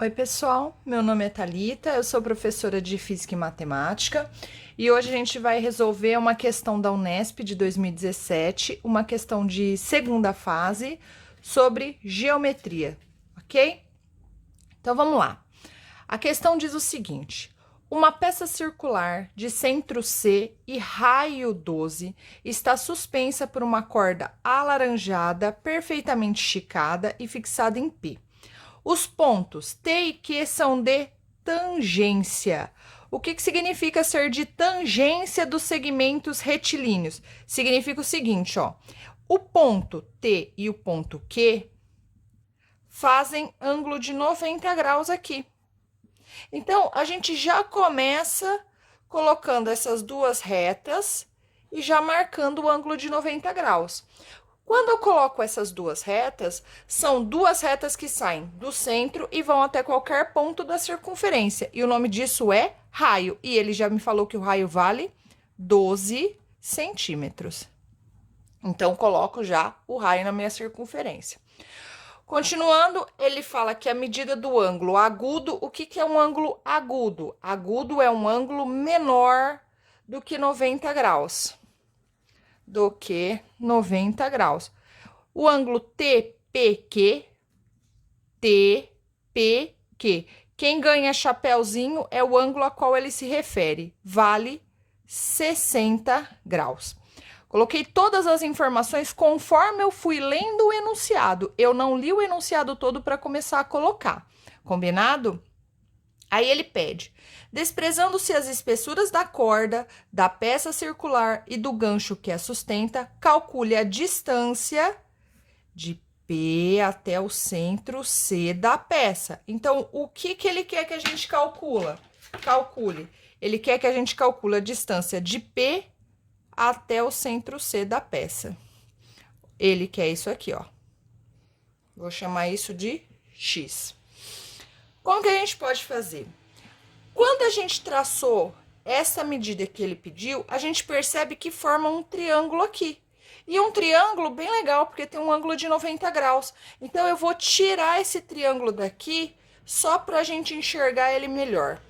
Oi, pessoal. Meu nome é Thalita, eu sou professora de Física e Matemática e hoje a gente vai resolver uma questão da Unesp de 2017, uma questão de segunda fase sobre geometria, ok? Então vamos lá. A questão diz o seguinte: uma peça circular de centro C e raio 12 está suspensa por uma corda alaranjada, perfeitamente esticada e fixada em P. Os pontos T e Q são de tangência. O que significa ser de tangência dos segmentos retilíneos? Significa o seguinte, ó. O ponto T e o ponto Q fazem ângulo de 90 graus aqui. Então, a gente já começa colocando essas duas retas e já marcando o ângulo de 90 graus. Quando eu coloco essas duas retas, são duas retas que saem do centro e vão até qualquer ponto da circunferência. E o nome disso é raio. E ele já me falou que o raio vale 12 centímetros. Então, coloco já o raio na minha circunferência. Continuando, ele fala que a medida do ângulo agudo, o que é um ângulo agudo? Agudo é um ângulo menor do que 90 graus. O ângulo TPQ, quem ganha chapéuzinho é o ângulo a qual ele se refere, vale 60 graus. Coloquei todas as informações conforme eu fui lendo o enunciado. Eu não li o enunciado todo para começar a colocar, combinado? Aí ele pede: desprezando-se as espessuras da corda, da peça circular e do gancho que a sustenta, calcule a distância de P até o centro C da peça. Então, o que ele quer que a gente calcule? Ele quer que a gente calcule a distância de P até o centro C da peça. Ele quer isso aqui, ó. Vou chamar isso de X. Como que a gente pode fazer? Quando a gente traçou essa medida que ele pediu, a gente percebe que forma um triângulo aqui. E um triângulo bem legal, porque tem um ângulo de 90 graus. Então, eu vou tirar esse triângulo daqui, só para a gente enxergar ele melhor.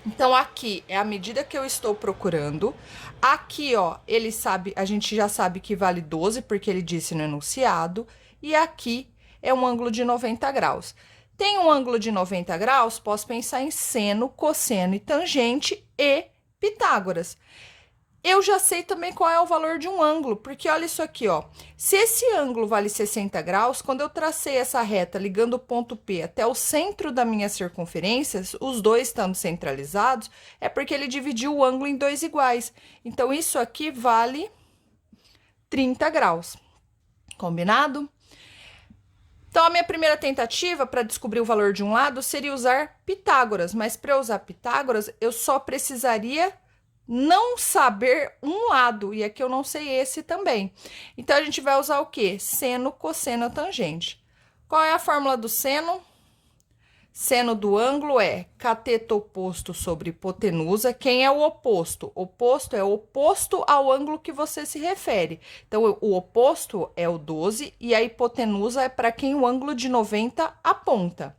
Então, aqui é a medida que eu estou procurando. Aqui, ó, a gente já sabe que vale 12, porque ele disse no enunciado. E aqui é um ângulo de 90 graus. Tem um ângulo de 90 graus, posso pensar em seno, cosseno e tangente e Pitágoras. Eu já sei também qual é o valor de um ângulo, porque olha isso aqui, ó. Se esse ângulo vale 60 graus, quando eu tracei essa reta ligando o ponto P até o centro da minha circunferência, os dois estando centralizados, é porque ele dividiu o ângulo em dois iguais. Então, isso aqui vale 30 graus. Combinado? Então, a minha primeira tentativa para descobrir o valor de um lado seria usar Pitágoras, mas para usar Pitágoras, eu só precisaria não saber um lado, e aqui eu não sei esse também. Então, a gente vai usar o quê? Seno, cosseno, tangente. Qual é a fórmula do seno? Seno do ângulo é cateto oposto sobre hipotenusa. Quem é o oposto? Oposto é o oposto ao ângulo que você se refere. Então, o oposto é o 12 e a hipotenusa é para quem o ângulo de 90 aponta.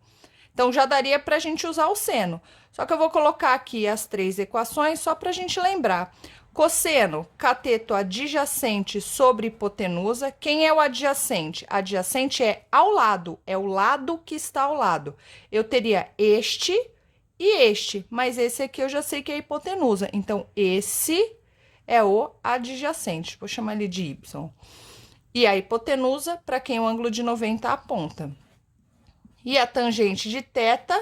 Então, já daria para a gente usar o seno. Só que eu vou colocar aqui as três equações só para a gente lembrar. Cosseno, cateto adjacente sobre hipotenusa. Quem é o adjacente? Adjacente é ao lado, é o lado que está ao lado. Eu teria este e este, mas esse aqui eu já sei que é a hipotenusa. Então, esse é o adjacente. Vou chamar ele de Y. E a hipotenusa, para quem o ângulo de 90 aponta. E a tangente de θ,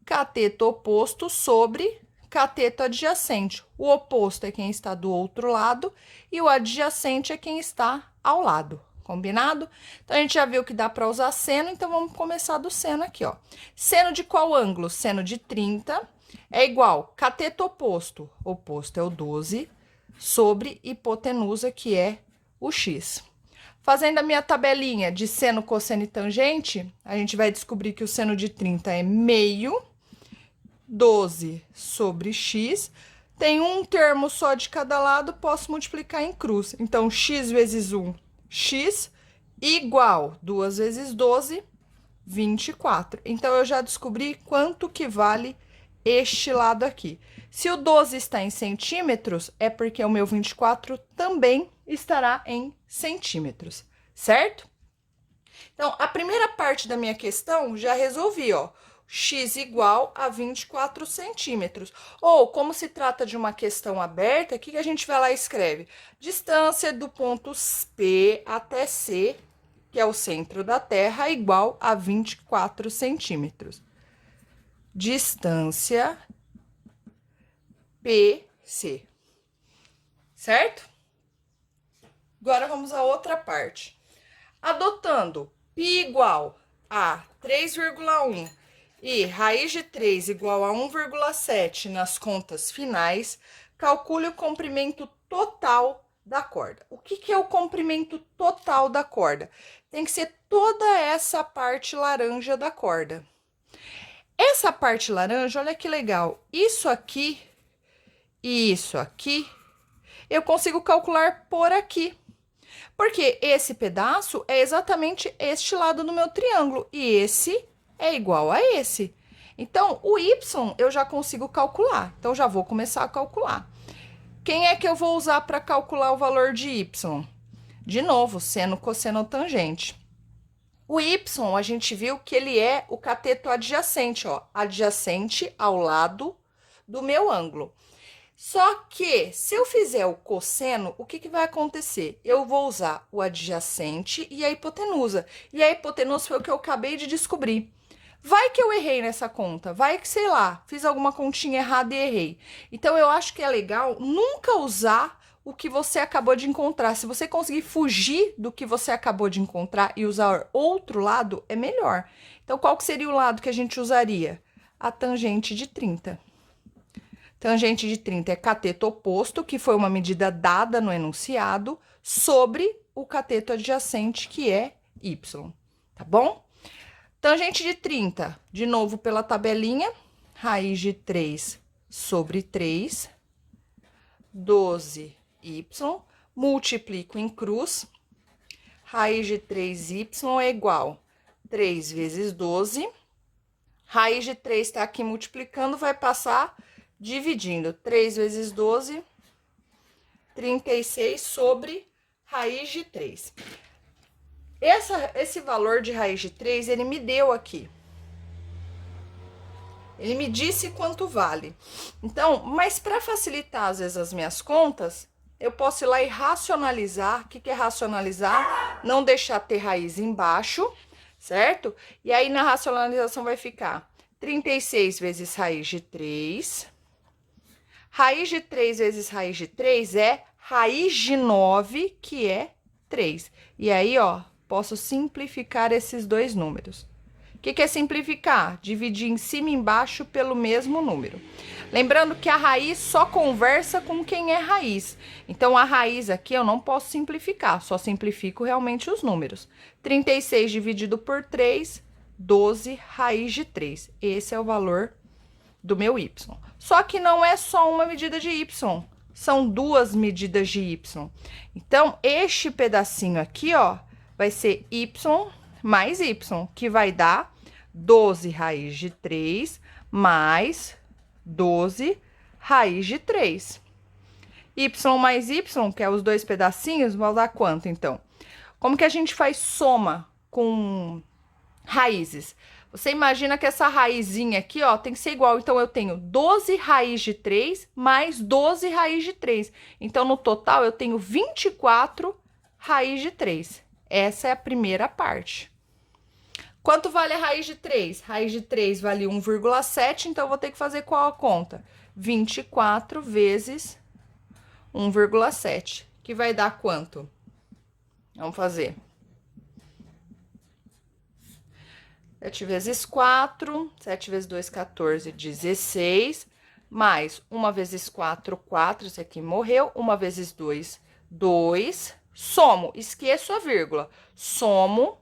cateto oposto sobre cateto adjacente. O oposto é quem está do outro lado e o adjacente é quem está ao lado. Combinado? Então, a gente já viu que dá para usar seno, então vamos começar do seno aqui, ó. Seno de qual ângulo? Seno de 30 é igual cateto oposto. Oposto é o 12 sobre hipotenusa, que é o X. Fazendo a minha tabelinha de seno, cosseno e tangente, a gente vai descobrir que o seno de 30 é meio, 12 sobre x. Tem um termo só de cada lado, posso multiplicar em cruz. Então, x vezes 1, x, igual 2 vezes 12, 24. Então, eu já descobri quanto que vale este lado aqui. Se o 12 está em centímetros, é porque o meu 24 também estará em centímetros, certo? Então, a primeira parte da minha questão já resolvi, ó. X igual a 24 centímetros. Ou, como se trata de uma questão aberta, o que a gente vai lá e escreve? Distância do ponto P até C, que é o centro da Terra, igual a 24 centímetros. Distância PC. Certo? Agora, vamos à outra parte. Adotando π igual a 3,1 e raiz de 3 igual a 1,7 nas contas finais, calcule o comprimento total da corda. O que é o comprimento total da corda? Tem que ser toda essa parte laranja da corda. Essa parte laranja, olha que legal, isso aqui e isso aqui, eu consigo calcular por aqui. Porque esse pedaço é exatamente este lado do meu triângulo e esse é igual a esse. Então, o y eu já consigo calcular. Então, já vou começar a calcular. Quem é que eu vou usar para calcular o valor de y? De novo, seno, cosseno, tangente. O y, a gente viu que ele é o cateto adjacente, ó, adjacente ao lado do meu ângulo. Só que, se eu fizer o cosseno, o que vai acontecer? Eu vou usar o adjacente e a hipotenusa. E a hipotenusa foi o que eu acabei de descobrir. Vai que eu errei nessa conta, vai que, sei lá, fiz alguma continha errada e errei. Então, eu acho que é legal nunca usar o que você acabou de encontrar. Se você conseguir fugir do que você acabou de encontrar e usar outro lado, é melhor. Então, qual que seria o lado que a gente usaria? A tangente de 30. Tangente de 30 é cateto oposto, que foi uma medida dada no enunciado, sobre o cateto adjacente, que é y, tá bom? Tangente de 30, de novo pela tabelinha, raiz de 3 sobre 3, 12y, multiplico em cruz, raiz de 3y é igual a 3 vezes 12, raiz de 3 está aqui multiplicando, vai passar dividindo 3 vezes 12, 36 sobre raiz de 3. Esse valor de raiz de 3, ele me deu aqui. Ele me disse quanto vale. Então, mas para facilitar, às vezes, as minhas contas, eu posso ir lá e racionalizar. O que é racionalizar? Não deixar ter raiz embaixo, certo? E aí, na racionalização, vai ficar 36 vezes raiz de 3. Raiz de 3 vezes raiz de 3 é raiz de 9, que é 3. E aí, ó, posso simplificar esses dois números. O que é simplificar? Dividir em cima e embaixo pelo mesmo número. Lembrando que a raiz só conversa com quem é raiz. Então, a raiz aqui eu não posso simplificar, só simplifico realmente os números. 36 dividido por 3, 12 raiz de 3. Esse é o valor do meu y. Só que não é só uma medida de y, são duas medidas de y. Então, este pedacinho aqui, ó, vai ser y mais y, que vai dar 12 raiz de 3 mais 12 raiz de 3. Y mais y, que é os dois pedacinhos, vai dar quanto, então? Como que a gente faz soma com raízes? Você imagina que essa raizinha aqui, ó, tem que ser igual. Então, eu tenho 12 raiz de 3 mais 12 raiz de 3. Então, no total, eu tenho 24 raiz de 3. Essa é a primeira parte. Quanto vale a raiz de 3? Raiz de 3 vale 1,7, então, eu vou ter que fazer qual a conta? 24 vezes 1,7, que vai dar quanto? Vamos fazer. 7 vezes 4, 7 vezes 2, 14, 16, mais 1 vezes 4, 4, esse aqui morreu, 1 vezes 2, 2, somo, esqueço a vírgula, somo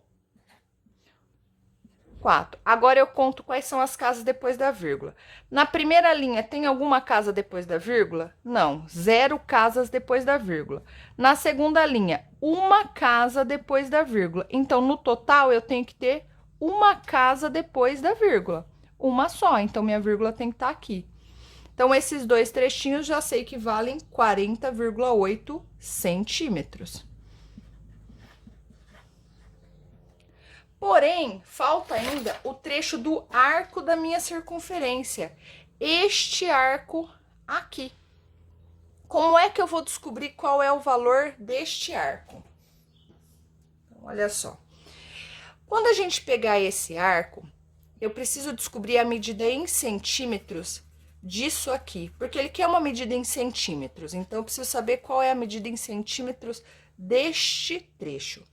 4. Agora, eu conto quais são as casas depois da vírgula. Na primeira linha, tem alguma casa depois da vírgula? Não, 0 casas depois da vírgula. Na segunda linha, uma casa depois da vírgula. Então, no total, eu tenho que ter uma casa depois da vírgula. Uma só, então minha vírgula tem que estar aqui. Então, esses dois trechinhos já sei que valem 40,8 centímetros. Porém, falta ainda o trecho do arco da minha circunferência. Este arco aqui. Como é que eu vou descobrir qual é o valor deste arco? Então, olha só. Quando a gente pegar esse arco, eu preciso descobrir a medida em centímetros disso aqui, porque ele quer uma medida em centímetros. Então, eu preciso saber qual é a medida em centímetros deste trecho.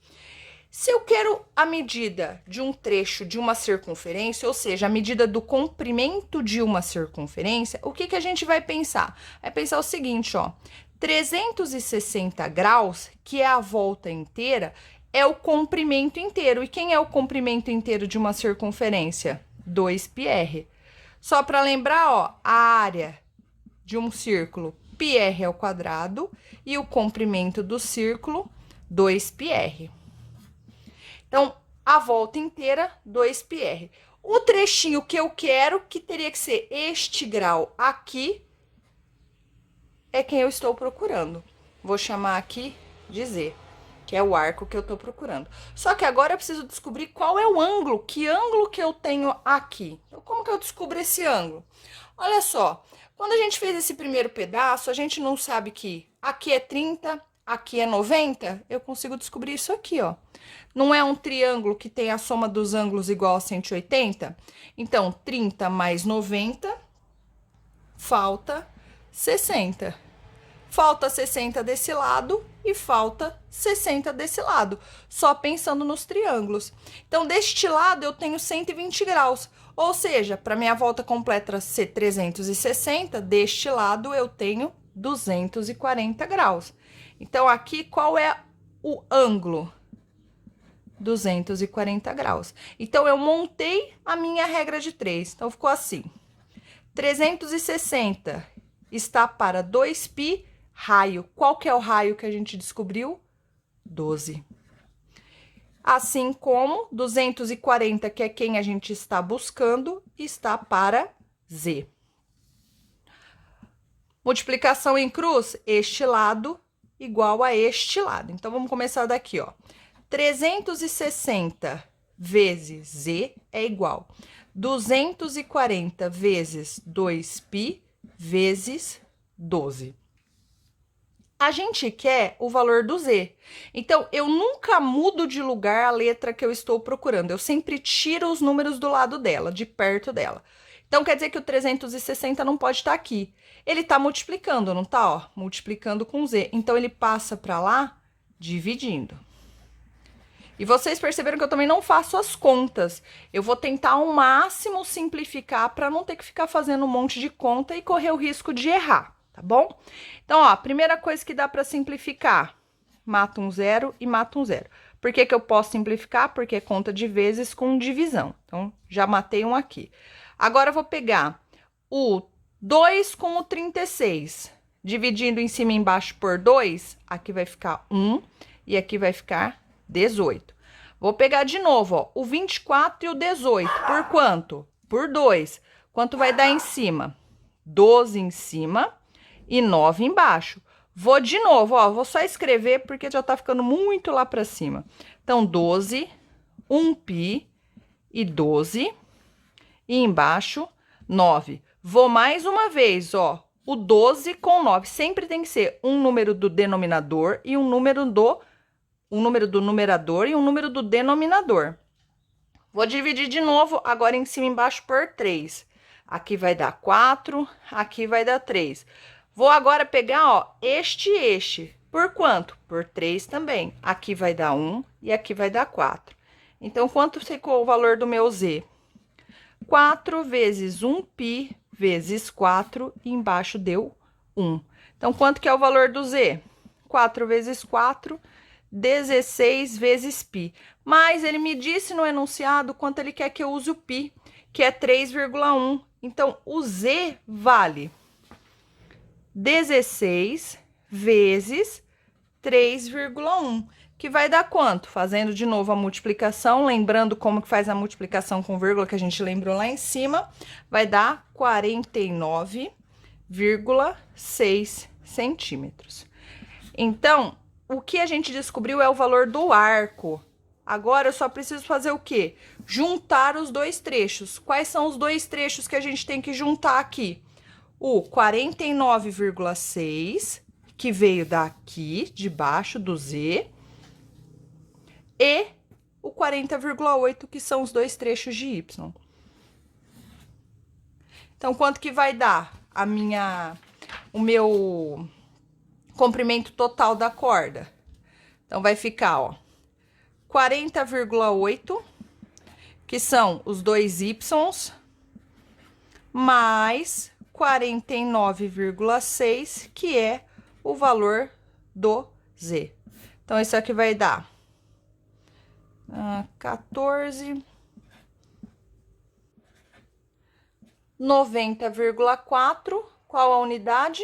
Se eu quero a medida de um trecho de uma circunferência, ou seja, a medida do comprimento de uma circunferência, o que a gente vai pensar? Vai pensar o seguinte, ó, 360 graus, que é a volta inteira, é o comprimento inteiro. E quem é o comprimento inteiro de uma circunferência? 2πr. Só para lembrar, ó, a área de um círculo, πr ao quadrado, e o comprimento do círculo, 2πr. Então, a volta inteira, 2πr. O trechinho que eu quero, que teria que ser este grau aqui, é quem eu estou procurando. Vou chamar aqui de Z, que é o arco que eu estou procurando. Só que agora eu preciso descobrir qual é o ângulo, que ângulo que eu tenho aqui. Então, como que eu descubro esse ângulo? Olha só, quando a gente fez esse primeiro pedaço, a gente não sabe que aqui é 30, aqui é 90, eu consigo descobrir isso aqui, ó. Não é um triângulo que tem a soma dos ângulos igual a 180? Então, 30 mais 90, falta 60. Falta 60 desse lado e falta 60 desse lado, só pensando nos triângulos. Então, deste lado, eu tenho 120 graus, ou seja, para minha volta completa ser 360, deste lado eu tenho 240 graus. Então, aqui, qual é o ângulo? 240 graus. Então, eu montei a minha regra de 3. Então, ficou assim. 360 está para 2π raio. Qual que é o raio que a gente descobriu? 12. Assim como 240, que é quem a gente está buscando, está para Z. Multiplicação em cruz, este lado igual a este lado. Então, vamos começar daqui, ó. 360 vezes Z é igual 240 vezes 2π vezes 12. A gente quer o valor do Z. Então, eu nunca mudo de lugar a letra que eu estou procurando. Eu sempre tiro os números do lado dela, de perto dela. Então, quer dizer que o 360 não pode estar aqui. Ele está multiplicando, não está? Ó, multiplicando com Z. Então, ele passa para lá dividindo. E vocês perceberam que eu também não faço as contas. Eu vou tentar ao máximo simplificar para não ter que ficar fazendo um monte de conta e correr o risco de errar, tá bom? Então, ó, a primeira coisa que dá para simplificar, mata um zero e mata um zero. Por que que eu posso simplificar? Porque é conta de vezes com divisão. Então, já matei um aqui. Agora, eu vou pegar o 2 com o 36, dividindo em cima e embaixo por 2, aqui vai ficar 1 e aqui vai ficar 18. Vou pegar de novo, ó, o 24 e o 18. Por quanto? Por 2. Quanto vai dar em cima? 12 em cima e 9 embaixo. Vou de novo, ó, vou só escrever porque já tá ficando muito lá pra cima. Então, 12, 1π e 12. E embaixo, 9. Vou mais uma vez, ó, o 12 com 9. Sempre tem que ser um número do denominador e um número do numerador e um número do denominador. Vou dividir de novo, agora em cima e embaixo por 3. Aqui vai dar 4, aqui vai dar 3. Vou agora pegar, ó, este. Por quanto? Por 3 também. Aqui vai dar 1 e aqui vai dar 4. Então, quanto ficou o valor do meu Z? 4 vezes 1π vezes 4 e embaixo deu 1. Então, quanto que é o valor do Z? 4 vezes 4, 16 vezes π. Mas ele me disse no enunciado quanto ele quer que eu use o π, que é 3,1. Então, o Z vale 16 vezes 3,1, que vai dar quanto? Fazendo de novo a multiplicação, lembrando como que faz a multiplicação com vírgula que a gente lembrou lá em cima, vai dar 49,6 centímetros. Então, o que a gente descobriu é o valor do arco. Agora, eu só preciso fazer o quê? Juntar os dois trechos. Quais são os dois trechos que a gente tem que juntar aqui? O 49,6, que veio daqui, de baixo do Z, e o 40,8, que são os dois trechos de Y. Então, quanto que vai dar o meu comprimento total da corda? Então, vai ficar, ó, 40,8, que são os dois Ys, mais 49,6, que é o valor do Z. Então, isso aqui vai dar 14, 90,4. Qual a unidade?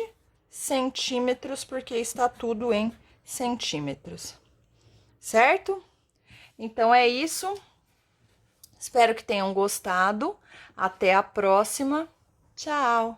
Centímetros, porque está tudo em centímetros. Certo? Então, é isso. Espero que tenham gostado. Até a próxima. Tchau!